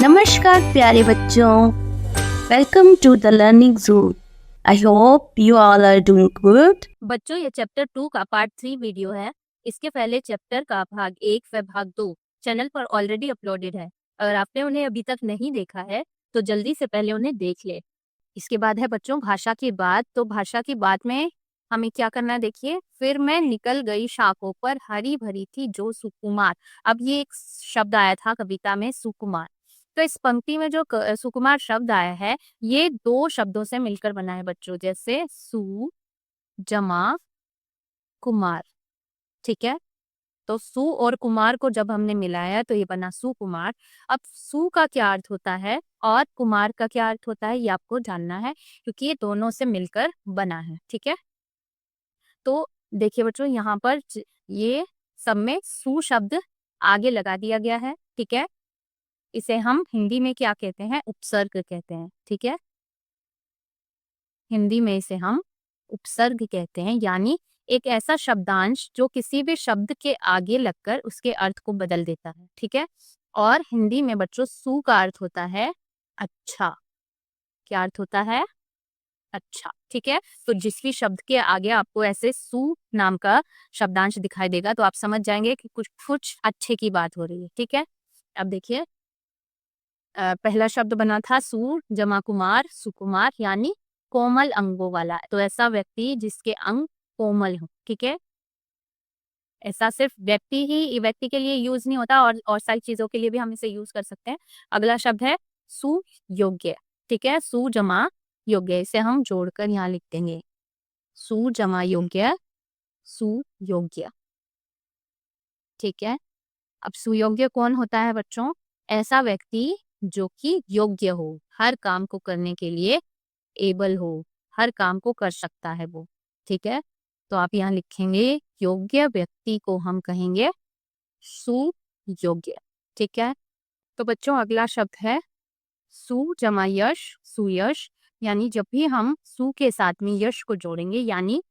नमस्कार प्यारे बच्चों, welcome to the learning zone. I hope you all are doing good. बच्चों ये चैप्टर 2 का पार्ट 3 वीडियो है। इसके पहले चैप्टर का भाग 1 व भाग 2 चैनल पर ऑलरेडी अपलोडेड है। अगर आपने उन्हें अभी तक नहीं देखा है तो जल्दी से पहले उन्हें देख ले। इसके बाद है बच्चों भाषा की बात। तो भाषा की बात में हमें क्या करना है, देखिए। फिर मैं निकल गई शाखों पर, हरी भरी थी जो सुकुमार। अब ये एक शब्द आया था कविता में, सुकुमार। तो इस पंक्ति में जो सुकुमार शब्द आया है, ये दो शब्दों से मिलकर बना है बच्चों, जैसे सु जमा कुमार। ठीक है, तो सु और कुमार को जब हमने मिलाया तो ये बना सुकुमार। अब सु का क्या अर्थ होता है और कुमार का क्या अर्थ होता है, ये आपको जानना है, क्योंकि ये दोनों से मिलकर बना है। ठीक है, तो देखिए बच्चों, यहाँ पर ये सब में सु शब्द आगे लगा दिया गया है। ठीक है, इसे हम हिंदी में क्या कहते हैं, उपसर्ग कहते हैं। ठीक है, हिंदी में इसे हम उपसर्ग कहते हैं, यानी एक ऐसा शब्दांश जो किसी भी शब्द के आगे लगकर उसके अर्थ को बदल देता है। ठीक है, और हिंदी में बच्चों सु का अर्थ होता है अच्छा। क्या अर्थ होता है, अच्छा। ठीक है, तो जिस भी शब्द के आगे आपको ऐसे सु नाम का शब्दांश दिखाई देगा तो आप समझ जाएंगे कि कुछ कुछ अच्छे की बात हो रही है। ठीक है, अब देखिए, पहला शब्द बना था सु जमा कुमार, सुकुमार, यानी कोमल अंगों वाला। तो ऐसा व्यक्ति जिसके अंग कोमल हो। ठीक है, ऐसा सिर्फ व्यक्ति के लिए यूज नहीं होता, और सारी चीजों के लिए भी हम इसे यूज कर सकते हैं। अगला शब्द है सुयोग्य। ठीक है, सु जमा योग्य, इसे हम जोड़कर यहाँ लिख देंगे, सु जमा योग्य, सुयोग्य। ठीक है, अब सुयोग्य कौन होता है बच्चों, ऐसा व्यक्ति जो कि योग्य हो, हर काम को करने के लिए एबल हो, हर काम को कर सकता है वो। ठीक है, तो आप यहाँ लिखेंगे योग्य व्यक्ति को हम कहेंगे सुयोग्य। ठीक है, तो बच्चों अगला शब्द है सु जमा यश, सुयश, यानी जब भी हम सु के साथ में यश को जोड़ेंगे, यानी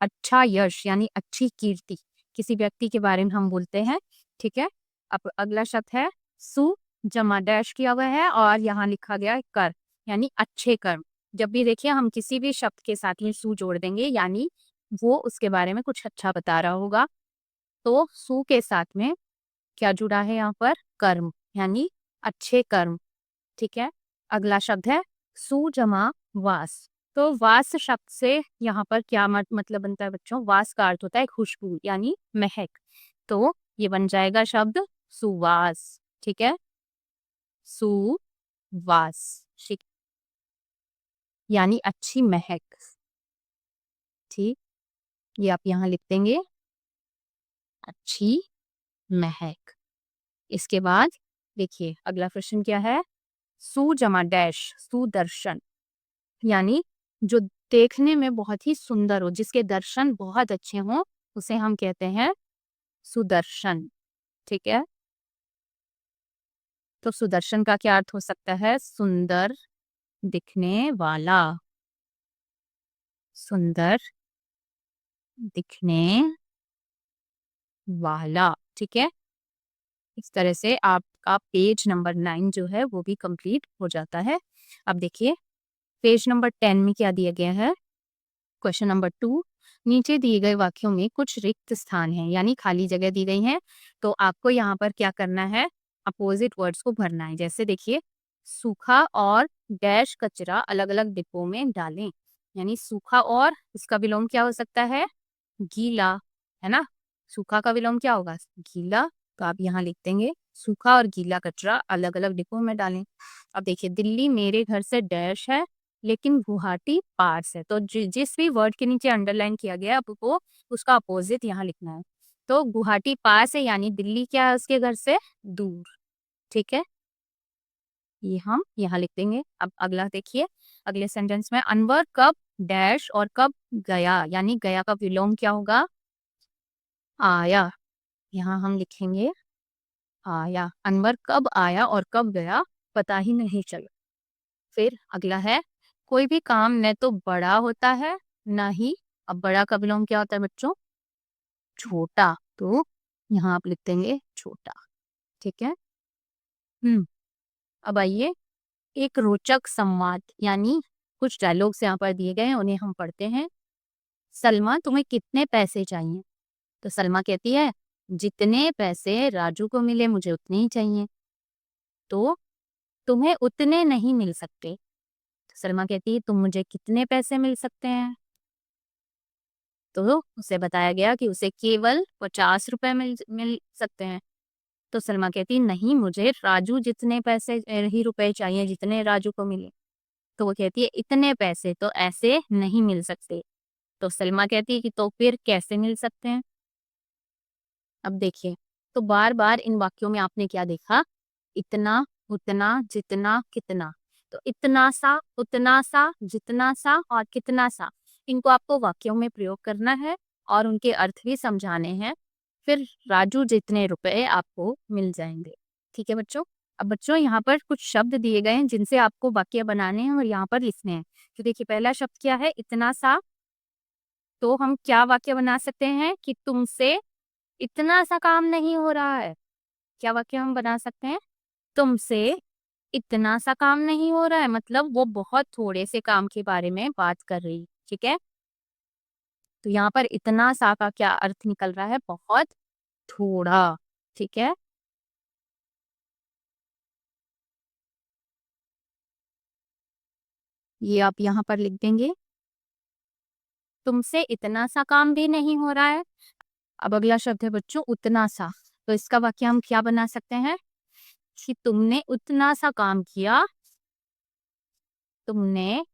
अच्छा यश, यानी अच्छी कीर्ति, किसी व्यक्ति के बारे में हम बोलते हैं। ठीक है, अब अगला शब्द है सु जमा डैश किया हुआ है और यहाँ लिखा गया है कर, यानी अच्छे कर्म। जब भी देखिए हम किसी भी शब्द के साथ में सु जोड़ देंगे, यानी वो उसके बारे में कुछ अच्छा बता रहा होगा। तो सु के साथ में क्या जुड़ा है यहाँ पर, कर्म, यानी अच्छे कर्म। ठीक है, अगला शब्द है सु जमा वास। तो वास शब्द से यहाँ पर क्या मतलब बनता है बच्चों, वास का अर्थ होता है खुशबू, यानी महक। तो ये बन जाएगा शब्द सुवास। ठीक है, सुवास, ठीक, यानी अच्छी महक। ठीक, ये आप यहाँ लिख देंगे, अच्छी महक। इसके बाद देखिए अगला प्रश्न क्या है, सु जमा डैश, सुदर्शन, यानी जो देखने में बहुत ही सुंदर हो, जिसके दर्शन बहुत अच्छे हों, उसे हम कहते हैं सुदर्शन। ठीक है, तो सुदर्शन का क्या अर्थ हो सकता है, सुंदर दिखने वाला, सुंदर दिखने वाला। ठीक है, इस तरह से आपका पेज नंबर 9 जो है वो भी कंप्लीट हो जाता है। अब देखिए पेज नंबर 10 में क्या दिया गया है, क्वेश्चन नंबर 2, नीचे दिए गए वाक्यों में कुछ रिक्त स्थान हैं, यानी खाली जगह दी गई हैं। तो आपको यहाँ पर क्या करना है, अपोजिट वर्ड्स को भरना है। जैसे देखिए, सूखा और डैश कचरा अलग अलग डिब्बों में डालें, यानी सूखा और इसका विलोम क्या हो सकता है, गीला, है ना। सूखा का विलोम क्या होगा, गीला। तो आप यहाँ लिख देंगे सूखा और गीला कचरा अलग अलग डिब्बों में डालें। अब देखिए, दिल्ली मेरे घर से डैश है लेकिन गुवाहाटी पास है। तो जिस भी वर्ड के नीचे अंडरलाइन किया गया है आपको उसका अपोजिट यहाँ लिखना है। तो गुवाहाटी पास है, यानी दिल्ली क्या है उसके घर से दूर। ठीक है, ये हम यहाँ लिख देंगे। अब अगला देखिए, अगले सेंटेंस में अनवर कब डैश और कब गया, यानी गया का विलोम क्या होगा, आया। यहाँ हम लिखेंगे आया, अनवर कब आया और कब गया पता ही नहीं चला। फिर अगला है, कोई भी काम न तो बड़ा होता है ना ही, अब बड़ा का विलोम क्या होता है बच्चों, छोटा। तो यहाँ आप लिख देंगे छोटा। ठीक है, अब आइए एक रोचक संवाद यानी कुछ डायलॉग्स यहाँ पर दिए गए हैं, उन्हें हम पढ़ते हैं। सलमा, तुम्हें कितने पैसे चाहिए? तो सलमा कहती है, जितने पैसे राजू को मिले मुझे उतने ही चाहिए। तो तुम्हें उतने नहीं मिल सकते। तो सलमा कहती है, तुम मुझे कितने पैसे मिल सकते हैं? तो उसे बताया गया कि उसे केवल 50 रुपए मिल सकते हैं। तो सलमा कहती, नहीं, मुझे राजू जितने पैसे ही रुपए चाहिए जितने राजू को मिले। तो वो कहती है, इतने पैसे तो ऐसे नहीं मिल सकते। तो सलमा कहती है कि तो फिर कैसे मिल सकते हैं? अब देखिए, तो बार बार इन वाक्यों में आपने क्या देखा? इतना, उतना, जितना, कितना। तो इतना सा, उतना सा, जितना सा और कितना सा, इनको आपको वाक्यों में प्रयोग करना है और उनके अर्थ भी समझाने हैं। फिर राजू जितने रुपए आपको मिल जाएंगे। ठीक है बच्चों? अब बच्चों यहाँ पर कुछ शब्द दिए गए हैं जिनसे आपको वाक्य बनाने हैं और यहाँ पर लिखने हैं। तो देखिए, पहला शब्द क्या है? इतना सा। तो हम क्या वाक्य बना सकते हैं कि तुमसे इतना सा काम नहीं हो रहा है। क्या वाक्य हम बना सकते हैं? तुमसे इतना सा काम नहीं हो रहा है, मतलब वो बहुत थोड़े से काम के बारे में बात कर रही। ठीक है? तो यहाँ पर इतना सा का क्या अर्थ निकल रहा है? बहुत थोड़ा। ठीक है? ये आप यहाँ पर लिख देंगे। तुमसे इतना सा काम भी नहीं हो रहा है। अब अगला शब्द है बच्चों, उतना सा। तो इसका वाक्य हम क्या बना सकते हैं कि तुमने उतना सा काम किया, तुमने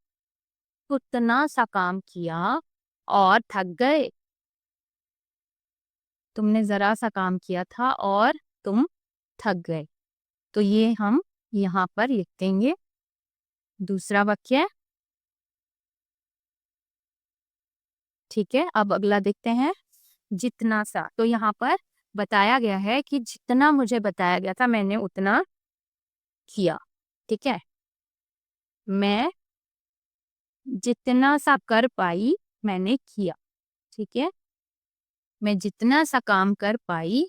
उतना सा काम किया और थक गए। तुमने जरा सा काम किया था और तुम थक गए। तो ये हम यहाँ पर लिख देंगे। दूसरा वाक्य। ठीक है, अब अगला देखते हैं, जितना सा। तो यहाँ पर बताया गया है कि जितना मुझे बताया गया था मैंने उतना किया। ठीक है? मैं जितना सा कर पाई मैंने किया। ठीक है? मैं जितना सा काम कर पाई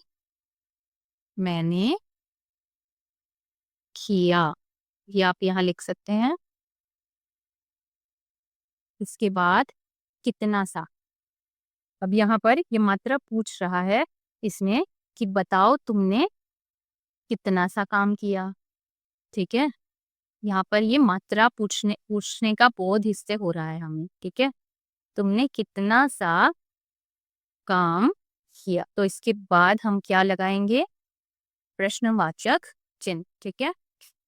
मैंने किया। ये आप यहाँ लिख सकते हैं। इसके बाद कितना सा। अब यहाँ पर ये मात्रा पूछ रहा है इसमें कि बताओ तुमने कितना सा काम किया। ठीक है? यहाँ पर ये मात्रा पूछने पूछने का बोध इससे हो रहा है हमें। ठीक है? तुमने कितना सा काम किया। तो इसके बाद हम क्या लगाएंगे? प्रश्नवाचक चिन्ह। ठीक है?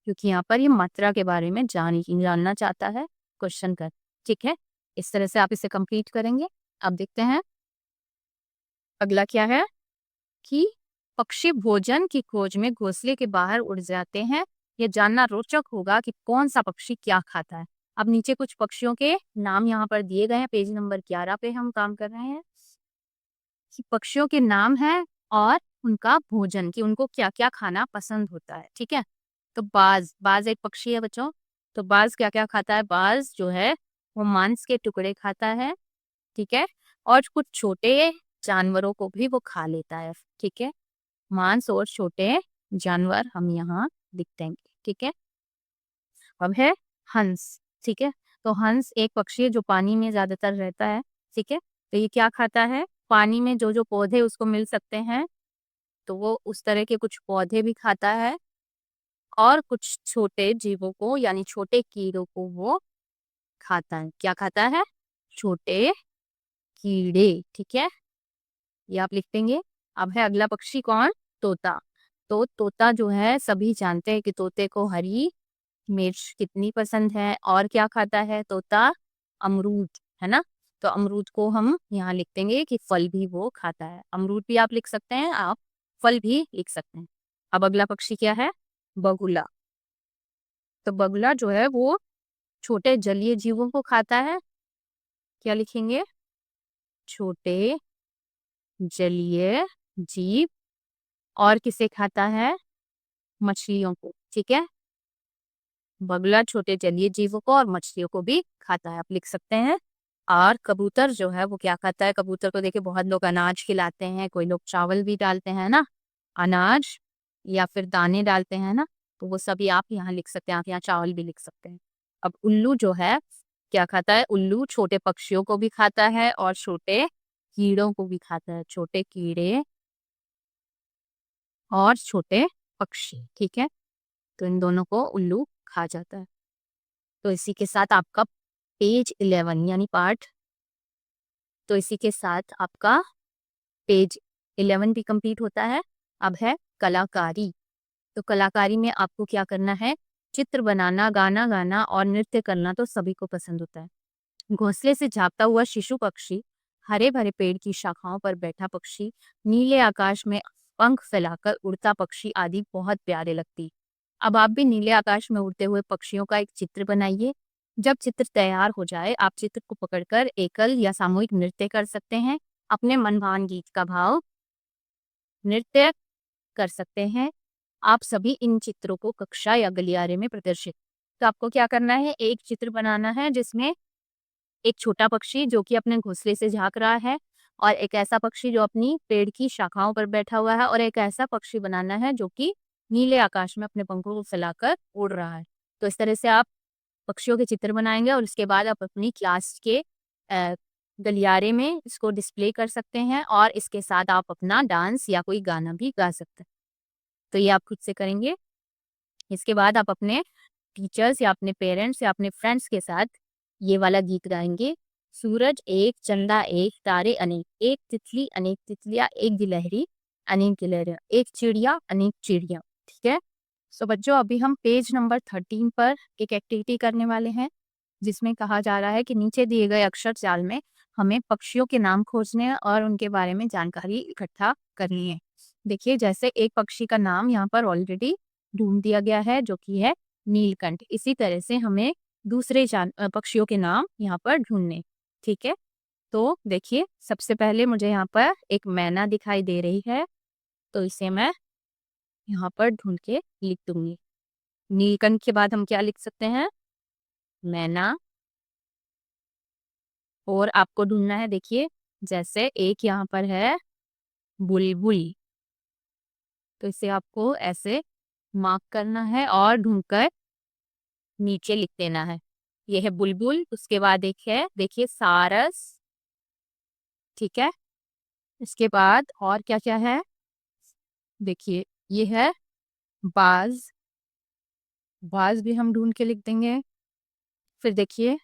क्योंकि यहाँ पर ये मात्रा के बारे में जानना चाहता है क्वेश्चन कर। ठीक है? इस तरह से आप इसे कंप्लीट करेंगे। अब देखते हैं अगला क्या है कि पक्षी भोजन की खोज में घोंसले के बाहर उड़ जाते हैं। यह जानना रोचक होगा कि कौन सा पक्षी क्या खाता है। अब नीचे कुछ पक्षियों के नाम यहाँ पर दिए गए हैं। पेज नंबर 11 पे हम काम कर रहे हैं कि पक्षियों के नाम हैं और उनका भोजन, कि उनको क्या क्या खाना पसंद होता है। ठीक है? तो बाज, बाज एक पक्षी है बच्चों। तो बाज क्या क्या खाता है? बाज जो है वो मांस के टुकड़े खाता है। ठीक है? और कुछ छोटे जानवरों को भी वो खा लेता है। ठीक है? मांस और छोटे जानवर हम यहाँ लिख देंगे। ठीक है? अब है हंस। ठीक है? तो हंस एक पक्षी है जो पानी में ज्यादातर रहता है। ठीक है? तो ये क्या खाता है? पानी में जो जो पौधे उसको मिल सकते हैं तो वो उस तरह के कुछ पौधे भी खाता है और कुछ छोटे जीवों को यानी छोटे कीड़ों को वो खाता है। क्या खाता है? छोटे कीड़े। ठीक है? ये आप लिख देंगे। अब है अगला पक्षी कौन? तोता। तो तोता जो है सभी जानते हैं कि तोते को हरी मिर्च कितनी पसंद है और क्या खाता है तोता? अमरूद। है ना? तो अमरूद को हम यहाँ लिख देंगे कि फल भी वो खाता है। अमरूद भी आप लिख सकते हैं, आप फल भी लिख सकते हैं। अब अगला पक्षी क्या है? बगुला। तो बगुला जो है वो छोटे जलीय जीवों को खाता है। क्या लिखेंगे? छोटे जलीय जीव। और किसे खाता है? मछलियों को। ठीक है? बगुला छोटे जलीय जीवों को और मछलियों को भी खाता है, आप लिख सकते हैं। और कबूतर जो है वो क्या खाता है? कबूतर को देखिए बहुत लोग अनाज खिलाते हैं, कोई लोग चावल भी डालते हैं ना, अनाज या फिर दाने डालते हैं ना। तो वो सभी आप यहाँ लिख सकते हैं, आप यहाँ चावल भी लिख सकते हैं। अब उल्लू जो है क्या खाता है? उल्लू छोटे पक्षियों को भी खाता है और छोटे कीड़ों को भी खाता है। छोटे कीड़े और छोटे पक्षी, ठीक है? तो इन दोनों को उल्लू खा जाता है। तो इसी के साथ आपका पेज 11 यानी पार्ट तो इसी के साथ आपका पेज 11 भी कंप्लीट होता है। अब है कलाकारी। तो कलाकारी में आपको क्या करना है? चित्र बनाना, गाना गाना और नृत्य करना तो सभी को पसंद होता है। घोंसले से झांकता हुआ शिशु पक्षी, हरे भरे पेड़ की शाखाओं पर बैठा पक्षी, नीले आकाश में पंख फैलाकर उड़ता पक्षी आदि बहुत प्यारे लगती। अब आप भी नीले आकाश में उड़ते हुए पक्षियों का एक चित्र बनाइए। जब चित्र तैयार हो जाए, आप चित्र को पकड़कर एकल या सामूहिक नृत्य कर सकते हैं। अपने मनभावन गीत का भाव नृत्य कर सकते हैं। आप सभी इन चित्रों को कक्षा या गलियारे में प्रदर्शित। तो आपको क्या करना है? एक चित्र बनाना है जिसमें एक छोटा पक्षी जो कि अपने घोंसले से झांक रहा है और एक ऐसा पक्षी जो अपनी पेड़ की शाखाओं पर बैठा हुआ है और एक ऐसा पक्षी बनाना है जो कि नीले आकाश में अपने पंखों को फैलाकर उड़ रहा है। तो इस तरह से आप पक्षियों के चित्र बनाएंगे और उसके बाद आप अपनी क्लास के गलियारे में इसको डिस्प्ले कर सकते हैं और इसके साथ आप अपना डांस या कोई गाना भी गा सकते हैं। तो ये आप खुद से करेंगे। इसके बाद आप अपने टीचर्स या अपने पेरेंट्स या अपने फ्रेंड्स के साथ ये वाला गीत गाएंगे। सूरज एक, चंदा एक, तारे अनेक, एक तितली अनेक तितलियां, एक गिलहरी अनेक गिलहरियां, एक चिड़िया अनेक चिड़िया। ठीक है। सो बच्चों, अभी हम पेज नंबर 13 पर एक एक्टिविटी करने वाले हैं जिसमें कहा जा रहा है कि नीचे दिए गए अक्षर जाल में हमें पक्षियों के नाम खोजने हैं और उनके बारे में जानकारी इकट्ठा करनी है। देखिए, जैसे एक पक्षी का नाम यहाँ पर ऑलरेडी ढूंढ दिया गया है जो कि है नीलकंठ। इसी तरह से हमें दूसरे पक्षियों के नाम यहाँ पर ढूंढने। ठीक है। तो देखिए, सबसे पहले मुझे यहाँ पर एक मैना दिखाई दे रही है, तो इसे मैं यहाँ पर ढूंढ के लिख दूंगी। नीलकंठ के बाद हम क्या लिख सकते हैं? मैना। और आपको ढूंढना है, देखिए जैसे एक यहाँ पर है बुलबुल, तो इसे आपको ऐसे मार्क करना है और ढूंढकर नीचे लिख देना है। ये है बुलबुल। उसके बाद एक है, देखिए सारस। ठीक है। इसके बाद और क्या क्या है? देखिए ये है बाज। बाज भी हम ढूंढ के लिख देंगे। फिर देखिए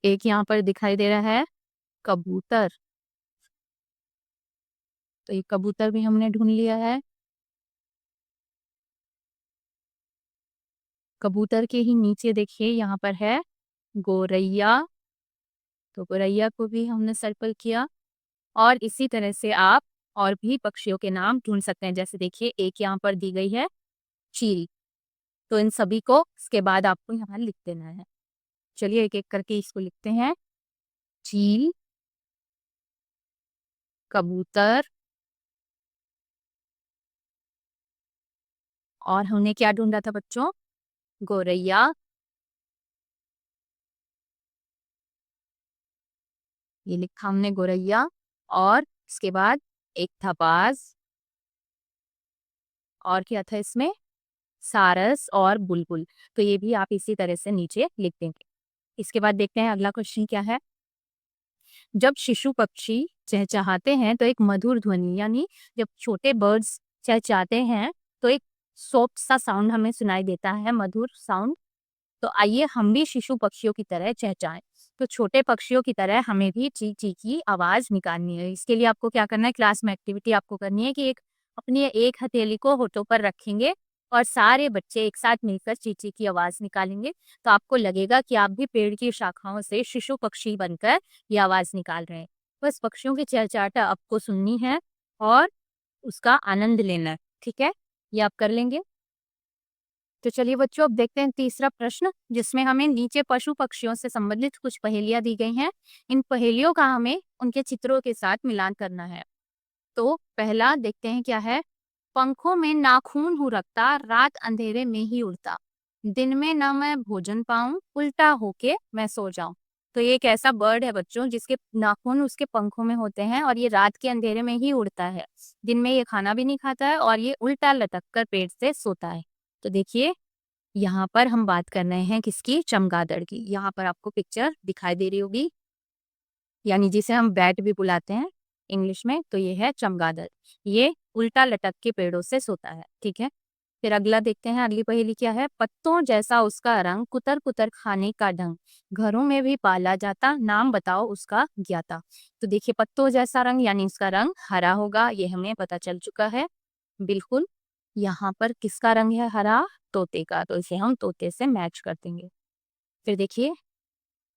एक यहाँ पर दिखाई दे रहा है कबूतर, तो ये कबूतर भी हमने ढूंढ लिया है। कबूतर के ही नीचे देखिए यहाँ पर है गोरैया, तो गोरैया को भी हमने सर्कल किया। और इसी तरह से आप और भी पक्षियों के नाम ढूंढ सकते हैं। जैसे देखिए एक यहाँ पर दी गई है चील, तो इन सभी को इसके बाद आपको यहाँ लिख देना है। चलिए एक एक करके इसको लिखते हैं। चील, कबूतर, और हमने क्या ढूंढा था बच्चों? गोरैया। ये लिखा हमने गोरैया। और इसके बाद एक था बाज, और क्या था इसमें? सारस और बुलबुल। तो ये भी आप इसी तरह से नीचे लिख देंगे। इसके बाद देखते हैं अगला क्वेश्चन क्या है। जब शिशु पक्षी चहचहाते हैं तो एक मधुर ध्वनि, यानी जब छोटे बर्ड्स चहचहाते हैं तो एक सॉफ्ट सा साउंड हमें सुनाई देता है, मधुर साउंड। तो आइए हम भी शिशु पक्षियों की तरह चहचहाएं। तो छोटे पक्षियों की तरह हमें भी ची ची की आवाज निकालनी है। इसके लिए आपको क्या करना है? क्लास में एक्टिविटी आपको करनी है कि अपनी एक हथेली को होठों पर रखेंगे और सारे बच्चे एक साथ मिलकर चींची की आवाज निकालेंगे। तो आपको लगेगा कि आप भी पेड़ की शाखाओं से शिशु पक्षी बनकर ये आवाज निकाल रहे हैं। बस पक्षियों की चहचहाटा आपको सुननी है और उसका आनंद लेना है। ठीक है, ये आप कर लेंगे। तो चलिए बच्चों, अब देखते हैं तीसरा प्रश्न, जिसमें हमें नीचे पशु पक्षियों से संबंधित कुछ पहेलियां दी गई हैं। इन पहेलियों का हमें उनके चित्रों के साथ मिलान करना है। तो पहला देखते हैं क्या है। पंखों में नाखून हूँ रखता, रात अंधेरे में ही उड़ता, दिन में ना मैं भोजन पाऊं, उल्टा होके मैं सो जाऊं। तो ये एक ऐसा बर्ड है बच्चों जिसके नाखून उसके पंखों में होते हैं और ये रात के अंधेरे में ही उड़ता है। दिन में ये खाना भी नहीं खाता है और ये उल्टा लटक कर पेड़ से सोता है। तो देखिए यहाँ पर हम बात कर रहे हैं किसकी, चमगादड़ की। यहाँ पर आपको पिक्चर दिखाई दे रही होगी, यानी जिसे हम बैट भी बुलाते हैं इंग्लिश में, तो ये है चमगादड़। ये उल्टा लटक के पेड़ों से सोता है, ठीक है। फिर अगला देखते हैं, अगली पहेली क्या है। पत्तों जैसा उसका रंग, कुतर कुतर खाने का ढंग, घरों में भी पाला जाता, नाम बताओ उसका ज्ञाता। तो देखिए पत्तों जैसा रंग यानी इसका रंग हरा होगा, ये हमें पता चल चुका है बिल्कुल। यहाँ पर किसका रंग है हरा, तोते का, तो इसे हम तोते से मैच कर देंगे। फिर देखिए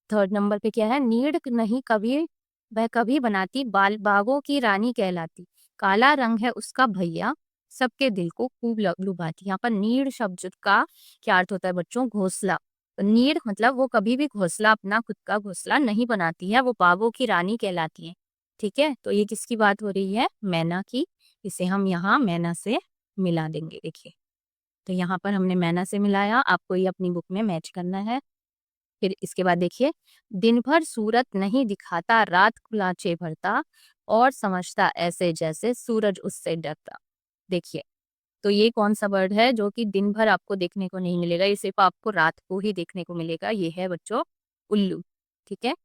थर्ड नंबर पे क्या है। नीड़ नहीं कभी वह कभी बनाती, बाल बागों की रानी कहलाती, काला रंग है उसका भैया, सबके दिल को खूब लुभाती। यहाँ पर नीड़ शब्द का क्या अर्थ होता है बच्चों, घोंसला। तो नीड़ मतलब वो कभी भी घोंसला, अपना खुद का घोंसला नहीं बनाती है, वो बागों की रानी कहलाती है, ठीक है। तो ये किसकी बात हो रही है, मैना की। इसे हम यहाँ मैना से मिला देंगे। देखिए तो यहाँ पर हमने मैना से मिलाया, आपको ये अपनी बुक में मैच करना है। फिर इसके बाद देखिए, दिन भर सूरत नहीं दिखाता, रात कुलाचे भरता, और समझता ऐसे जैसे सूरज उससे डरता। देखिए तो ये कौन सा बर्ड है जो कि दिन भर आपको देखने को नहीं मिलेगा, ये सिर्फ आपको रात को ही देखने को मिलेगा। ये है बच्चों उल्लू, ठीक है।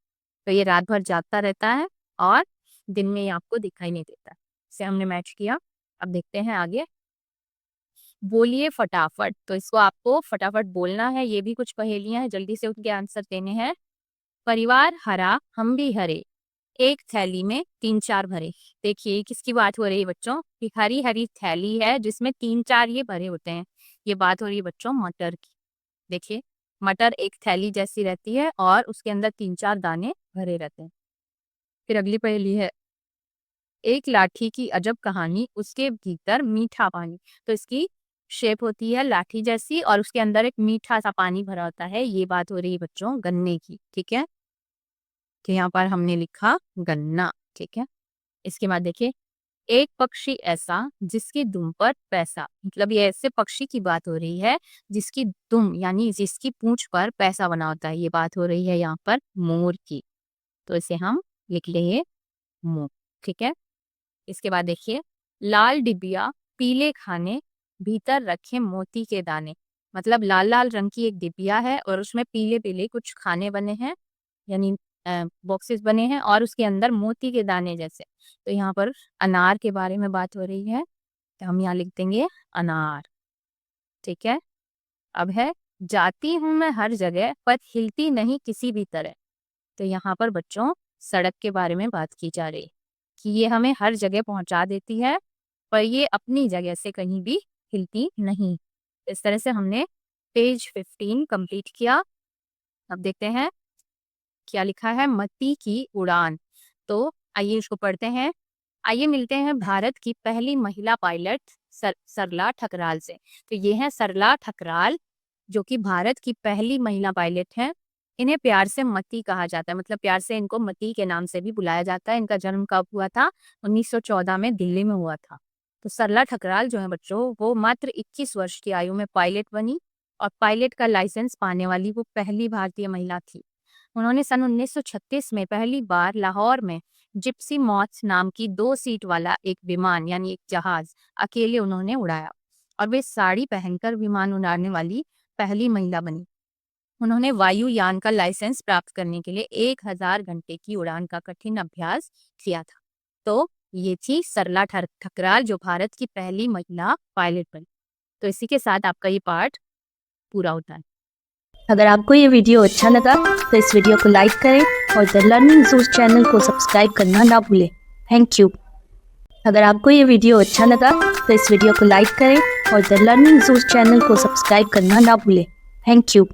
तो ये रात भर जागता रहता है और दिन में ये आपको दिखाई नहीं देता। इसे हमने मैच किया। अब देखते हैं आगे। बोलिए फटाफट, तो इसको आपको फटाफट बोलना है। ये भी कुछ पहेलियां हैं, जल्दी से उनके आंसर देने हैं। परिवार हरा हम भी हरे, एक थैली में 3-4 भरे। देखिए किसकी बात हो रही है बच्चों, कि हरी हरी थैली है जिसमें 3-4 ये भरे होते हैं। ये बात हो रही है बच्चों मटर की। देखिए मटर एक थैली जैसी रहती है और उसके अंदर 3-4 दाने भरे रहते हैं। फिर अगली पहेली है, एक लाठी की अजब कहानी, उसके भीतर मीठा पानी। तो इसकी शेप होती है लाठी जैसी और उसके अंदर एक मीठा सा पानी भरा होता है। ये बात हो रही है बच्चों गन्ने की, ठीक है। तो यहाँ पर हमने लिखा गन्ना, ठीक है। इसके बाद देखिए, एक पक्षी ऐसा जिसकी दुम पर पैसा, मतलब ये ऐसे पक्षी की बात हो रही है जिसकी दुम यानी जिसकी पूंछ पर पैसा बना होता है। ये बात हो रही है यहाँ पर मोर की, तो इसे हम लिख लेंगे मोर, ठीक है। इसके बाद देखिए, लाल डिबिया पीले खाने, भीतर रखे मोती के दाने। मतलब लाल लाल रंग की एक डिबिया है और उसमें पीले पीले कुछ खाने बने हैं, यानी बॉक्सेस बने हैं और उसके अंदर मोती के दाने जैसे। तो यहाँ पर अनार के बारे में बात हो रही है, तो हम यहाँ लिख देंगे अनार, ठीक है। अब है, जाती हूँ मैं हर जगह पर हिलती नहीं किसी भी तरह। तो यहाँ पर बच्चों सड़क के बारे में बात की जा रही है कि ये हमें हर जगह पहुंचा देती है पर ये अपनी जगह से कहीं भी हिलती नहीं। इस तरह से हमने पेज 15 कंप्लीट किया। अब देखते हैं क्या लिखा है, मती की उड़ान। तो आइए इसको पढ़ते हैं। आइए मिलते हैं भारत की पहली महिला पायलट सरला ठकराल से। तो ये है सरला ठकराल जो कि भारत की पहली महिला पायलट हैं। इन्हें प्यार से मती कहा जाता है, मतलब प्यार से इनको मती के नाम से भी बुलाया जाता है। इनका जन्म कब हुआ था, 1914 में दिल्ली में हुआ था। तो सरला ठकराल जो है बच्चों, वो मात्र 21 वर्ष की आयु में पायलट बनी और पायलट का लाइसेंस पाने वाली वो पहली भारतीय महिला थी। उन्होंने सन 1936 में पहली बार लाहौर में जिप्सी मॉथ नाम की 2 सीट वाला एक विमान यानी एक जहाज अकेले उन्होंने उड़ाया और वे साड़ी पहनकर विमान उड़ाने वाली पहली महिला बनी। उन्होंने वायुयान का लाइसेंस प्राप्त करने के लिए 1000 घंटे की उड़ान का कठिन अभ्यास किया था। तो ये थी सरला ठकराल जो भारत की पहली महिला पायलट बनी। तो इसी के साथ आपका ये पार्ट पूरा होता है। अगर आपको ये वीडियो अच्छा लगा तो इस वीडियो को लाइक करें और द लर्निंग जूस चैनल को सब्सक्राइब करना ना भूलें। Thank you. अगर आपको ये वीडियो अच्छा लगा तो इस वीडियो को लाइक करें और द लर्निंग जूस चैनल को सब्सक्राइब करना ना भूलें। Thank you.